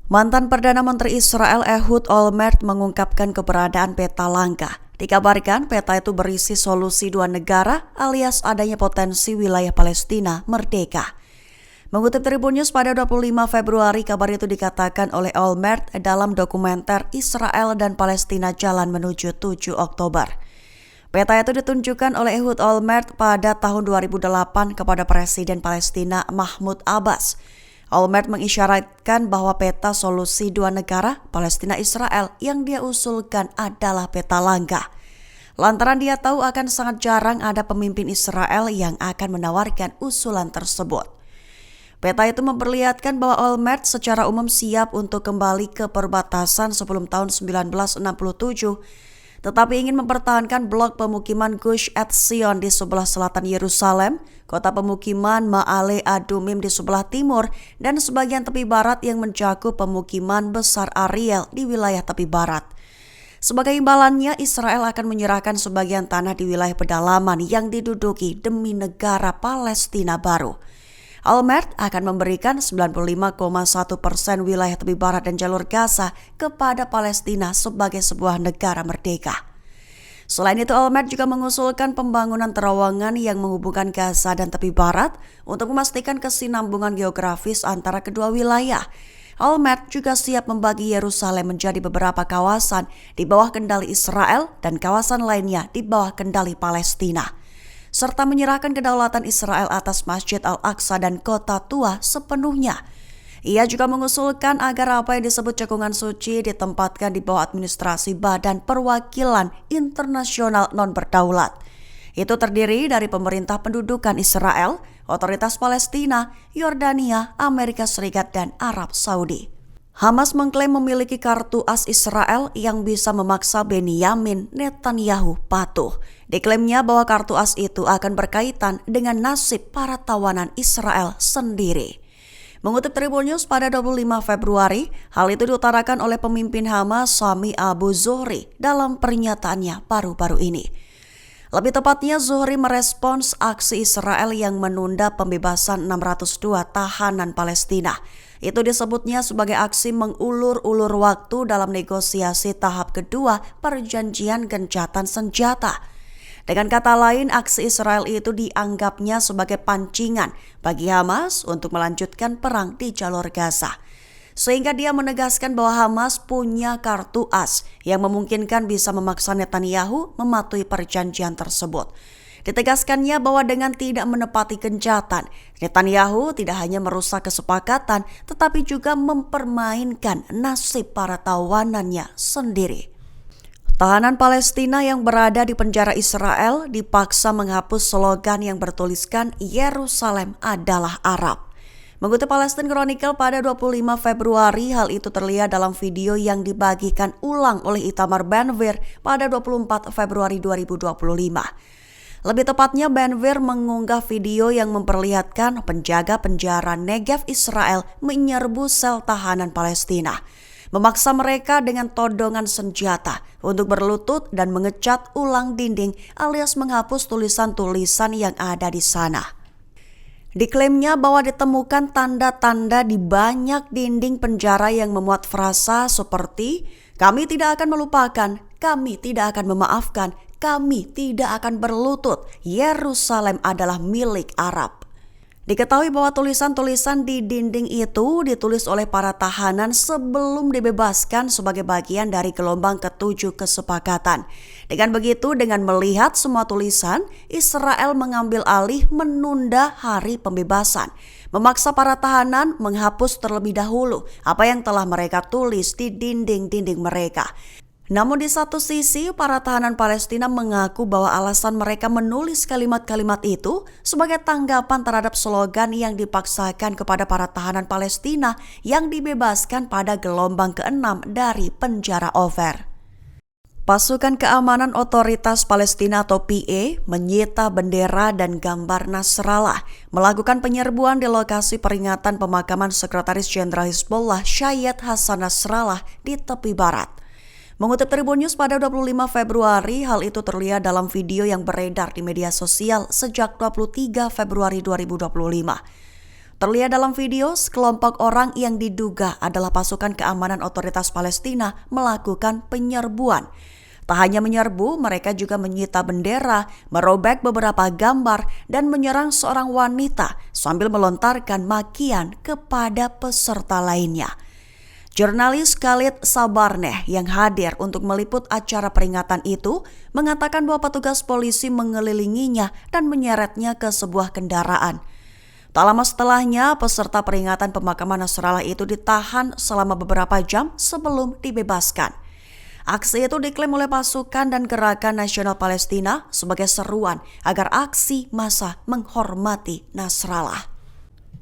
Mantan Perdana Menteri Israel Ehud Olmert mengungkapkan keberadaan peta langka. Dikabarkan peta itu berisi solusi dua negara alias adanya potensi wilayah Palestina merdeka. Mengutip Tribun News pada 25 Februari, kabar itu dikatakan oleh Olmert dalam dokumenter Israel dan Palestina Jalan Menuju 7 Oktober. Peta itu ditunjukkan oleh Ehud Olmert pada tahun 2008 kepada Presiden Palestina Mahmud Abbas. Olmert mengisyaratkan bahwa peta solusi dua negara Palestina-Israel yang dia usulkan adalah peta langka. Lantaran dia tahu akan sangat jarang ada pemimpin Israel yang akan menawarkan usulan tersebut. Peta itu memperlihatkan bahwa Olmert secara umum siap untuk kembali ke perbatasan sebelum tahun 1967, tetapi ingin mempertahankan blok pemukiman Gush Etzion di sebelah selatan Yerusalem, kota pemukiman Ma'ale Adumim di sebelah timur, dan sebagian tepi barat yang mencakup pemukiman besar Ariel di wilayah tepi barat. Sebagai imbalannya, Israel akan menyerahkan sebagian tanah di wilayah pedalaman yang diduduki demi negara Palestina baru. Olmert akan memberikan 95,1% wilayah tepi barat dan jalur Gaza kepada Palestina sebagai sebuah negara merdeka. Selain itu, Olmert juga mengusulkan pembangunan terowongan yang menghubungkan Gaza dan tepi barat untuk memastikan kesinambungan geografis antara kedua wilayah. Olmert juga siap membagi Yerusalem menjadi beberapa kawasan di bawah kendali Israel dan kawasan lainnya di bawah kendali Palestina, serta menyerahkan kedaulatan Israel atas Masjid Al-Aqsa dan Kota Tua sepenuhnya. Ia juga mengusulkan agar apa yang disebut cekungan suci ditempatkan di bawah administrasi Badan Perwakilan Internasional Non-Berdaulat. Itu terdiri dari pemerintah pendudukan Israel, otoritas Palestina, Yordania, Amerika Serikat, dan Arab Saudi. Hamas mengklaim memiliki kartu as Israel yang bisa memaksa Benyamin Netanyahu patuh. Diklaimnya bahwa kartu as itu akan berkaitan dengan nasib para tawanan Israel sendiri. Mengutip Tribun News pada 25 Februari, hal itu diutarakan oleh pemimpin Hamas Sami Abu Zuhri dalam pernyataannya baru-baru ini. Lebih tepatnya, Zuhri merespons aksi Israel yang menunda pembebasan 602 tahanan Palestina. Itu disebutnya sebagai aksi mengulur-ulur waktu dalam negosiasi tahap kedua perjanjian gencatan senjata. Dengan kata lain, aksi Israel itu dianggapnya sebagai pancingan bagi Hamas untuk melanjutkan perang di jalur Gaza. Sehingga dia menegaskan bahwa Hamas punya kartu as yang memungkinkan bisa memaksa Netanyahu mematuhi perjanjian tersebut. Ditegaskannya bahwa dengan tidak menepati gencatan, Netanyahu tidak hanya merusak kesepakatan, tetapi juga mempermainkan nasib para tawanannya sendiri. Tahanan Palestina yang berada di penjara Israel dipaksa menghapus slogan yang bertuliskan Yerusalem adalah Arab. Mengutip Palestine Chronicle pada 25 Februari, hal itu terlihat dalam video yang dibagikan ulang oleh Itamar Ben-Gvir pada 24 Februari 2025. Lebih tepatnya, Ben-Gvir mengunggah video yang memperlihatkan penjaga penjara Negev Israel menyerbu sel tahanan Palestina, memaksa mereka dengan todongan senjata untuk berlutut dan mengecat ulang dinding alias menghapus tulisan-tulisan yang ada di sana. Diklaimnya bahwa ditemukan tanda-tanda di banyak dinding penjara yang memuat frasa seperti "Kami tidak akan melupakan, kami tidak akan memaafkan, kami tidak akan berlutut, Yerusalem adalah milik Arab." Diketahui bahwa tulisan-tulisan di dinding itu ditulis oleh para tahanan sebelum dibebaskan sebagai bagian dari gelombang ke-7 kesepakatan. Dengan begitu, dengan melihat semua tulisan, Israel mengambil alih menunda hari pembebasan, memaksa para tahanan menghapus terlebih dahulu apa yang telah mereka tulis di dinding-dinding mereka. Namun di satu sisi, para tahanan Palestina mengaku bahwa alasan mereka menulis kalimat-kalimat itu sebagai tanggapan terhadap slogan yang dipaksakan kepada para tahanan Palestina yang dibebaskan pada gelombang ke-6 dari penjara Ofer. Pasukan Keamanan Otoritas Palestina atau PA menyita bendera dan gambar Nasrallah, melakukan penyerbuan di lokasi peringatan pemakaman Sekretaris Jenderal Hizbullah Syed Hasan Nasrallah di tepi barat. Mengutip Tribun News pada 25 Februari, hal itu terlihat dalam video yang beredar di media sosial sejak 23 Februari 2025. Terlihat dalam video, sekelompok orang yang diduga adalah pasukan keamanan otoritas Palestina melakukan penyerbuan. Tak hanya menyerbu, mereka juga menyita bendera, merobek beberapa gambar, dan menyerang seorang wanita sambil melontarkan makian kepada peserta lainnya. Jurnalis Khalid Sabarneh yang hadir untuk meliput acara peringatan itu mengatakan bahwa petugas polisi mengelilinginya dan menyeretnya ke sebuah kendaraan. Tak lama setelahnya, peserta peringatan pemakaman Nasrallah itu ditahan selama beberapa jam sebelum dibebaskan. Aksi itu diklaim oleh pasukan dan Gerakan Nasional Palestina sebagai seruan agar aksi massa menghormati Nasrallah.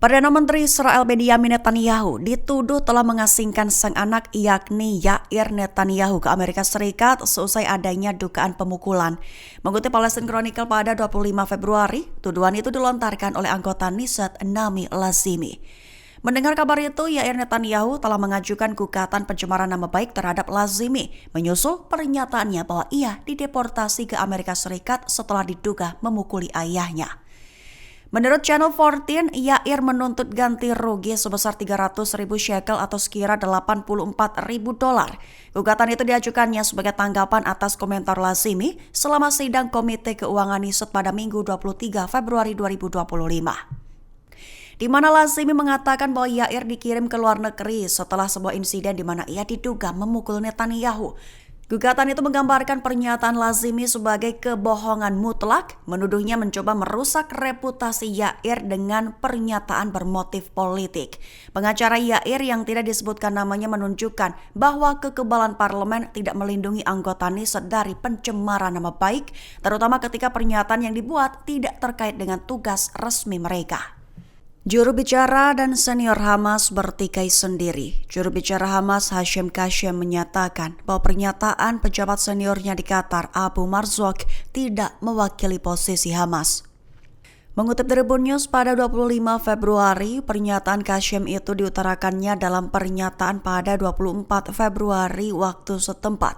Perdana Menteri Israel Benjamin Netanyahu dituduh telah mengasingkan sang anak yakni Yair Netanyahu ke Amerika Serikat seusai adanya dugaan pemukulan. Mengutip Palestine Chronicle pada 25 Februari, tuduhan itu dilontarkan oleh anggota Knesset Nami Lazimi. Mendengar kabar itu, Yair Netanyahu telah mengajukan gugatan pencemaran nama baik terhadap Lazimi, menyusul pernyataannya bahwa ia dideportasi ke Amerika Serikat setelah diduga memukuli ayahnya. Menurut Channel 14, Yair menuntut ganti rugi sebesar 300.000 shekel atau sekira $84.000. Gugatan itu diajukannya sebagai tanggapan atas komentar Lazimi selama sidang Komite Keuangan Knesset pada Minggu 23 Februari 2025. Di mana Lazimi mengatakan bahwa Yair dikirim ke luar negeri setelah sebuah insiden di mana ia diduga memukul Netanyahu. Gugatan itu menggambarkan pernyataan Lazimi sebagai kebohongan mutlak, menuduhnya mencoba merusak reputasi Yair dengan pernyataan bermotif politik. Pengacara Yair yang tidak disebutkan namanya menunjukkan bahwa kekebalan parlemen tidak melindungi anggota Knesset dari pencemaran nama baik, terutama ketika pernyataan yang dibuat tidak terkait dengan tugas resmi mereka. Juru bicara dan senior Hamas bertikai sendiri. Juru bicara Hamas Hashim Kashem menyatakan bahwa pernyataan pejabat seniornya di Qatar, Abu Marzouk, tidak mewakili posisi Hamas. Mengutip Tribun News pada 25 Februari, pernyataan Kashem itu diutarakannya dalam pernyataan pada 24 Februari waktu setempat.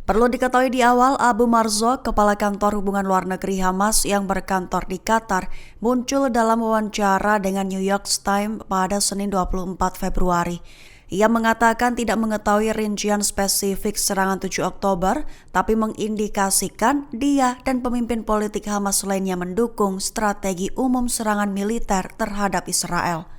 Perlu diketahui di awal, Abu Marzouk, kepala kantor hubungan luar negeri Hamas yang berkantor di Qatar, muncul dalam wawancara dengan New York Times pada Senin 24 Februari. Ia mengatakan tidak mengetahui rincian spesifik serangan 7 Oktober, tapi mengindikasikan dia dan pemimpin politik Hamas lainnya mendukung strategi umum serangan militer terhadap Israel.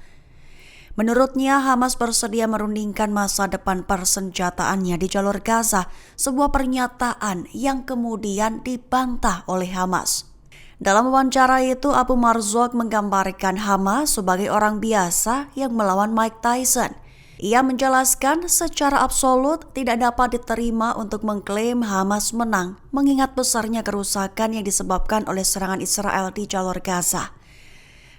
Menurutnya, Hamas bersedia merundingkan masa depan persenjataannya di jalur Gaza, sebuah pernyataan yang kemudian dibantah oleh Hamas. Dalam wawancara itu, Abu Marzouk menggambarkan Hamas sebagai orang biasa yang melawan Mike Tyson. Ia menjelaskan secara absolut tidak dapat diterima untuk mengklaim Hamas menang, mengingat besarnya kerusakan yang disebabkan oleh serangan Israel di jalur Gaza.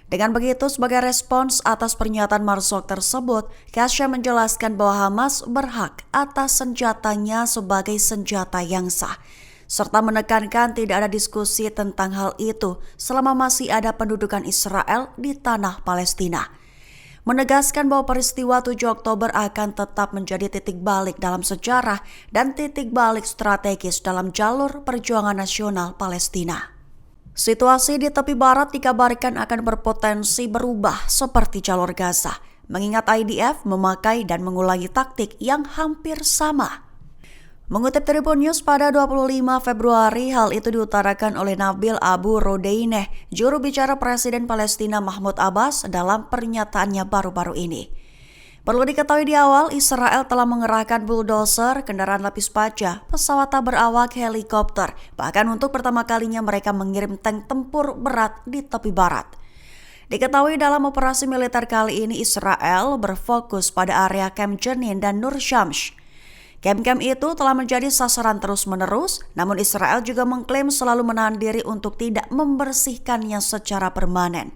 Dengan begitu, sebagai respons atas pernyataan Marzouk tersebut, Kashem menjelaskan bahwa Hamas berhak atas senjatanya sebagai senjata yang sah, serta menekankan tidak ada diskusi tentang hal itu selama masih ada pendudukan Israel di tanah Palestina. Menegaskan bahwa peristiwa 7 Oktober akan tetap menjadi titik balik dalam sejarah dan titik balik strategis dalam jalur perjuangan nasional Palestina. Situasi di tepi barat dikabarkan akan berpotensi berubah seperti jalur Gaza, mengingat IDF memakai dan mengulangi taktik yang hampir sama. Mengutip Tribun News pada 25 Februari, hal itu diutarakan oleh Nabil Abu Rodeineh, juru bicara Presiden Palestina Mahmud Abbas dalam pernyataannya baru-baru ini. Perlu diketahui di awal, Israel telah mengerahkan bulldozer, kendaraan lapis baja, pesawat tak berawak, helikopter. Bahkan untuk pertama kalinya mereka mengirim tank tempur berat di tepi barat. Diketahui dalam operasi militer kali ini Israel berfokus pada area Camp Jenin dan Nur Shams. Camp-camp itu telah menjadi sasaran terus-menerus, namun Israel juga mengklaim selalu menahan diri untuk tidak membersihkannya secara permanen.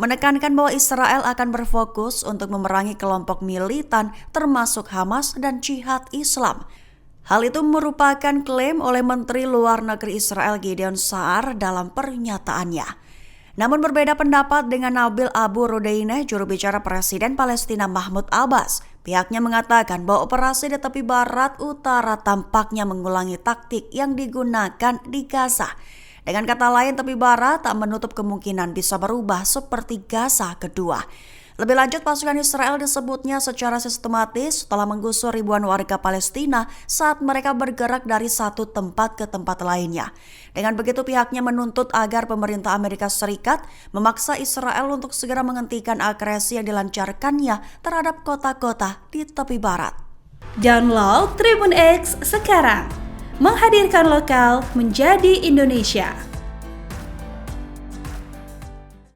Menekankan bahwa Israel akan berfokus untuk memerangi kelompok militan termasuk Hamas dan Jihad Islam. Hal itu merupakan klaim oleh Menteri Luar Negeri Israel Gideon Sa'ar dalam pernyataannya. Namun berbeda pendapat dengan Nabil Abu Rodeineh, juru bicara Presiden Palestina Mahmud Abbas. Pihaknya mengatakan bahwa operasi di tepi barat utara tampaknya mengulangi taktik yang digunakan di Gaza. Dengan kata lain, tepi barat tak menutup kemungkinan bisa berubah seperti Gaza kedua. Lebih lanjut, pasukan Israel disebutnya secara sistematis setelah menggusur ribuan warga Palestina saat mereka bergerak dari satu tempat ke tempat lainnya. Dengan begitu, pihaknya menuntut agar pemerintah Amerika Serikat memaksa Israel untuk segera menghentikan agresi yang dilancarkannya terhadap kota-kota di tepi barat. Download Tribun X sekarang, menghadirkan lokal menjadi Indonesia.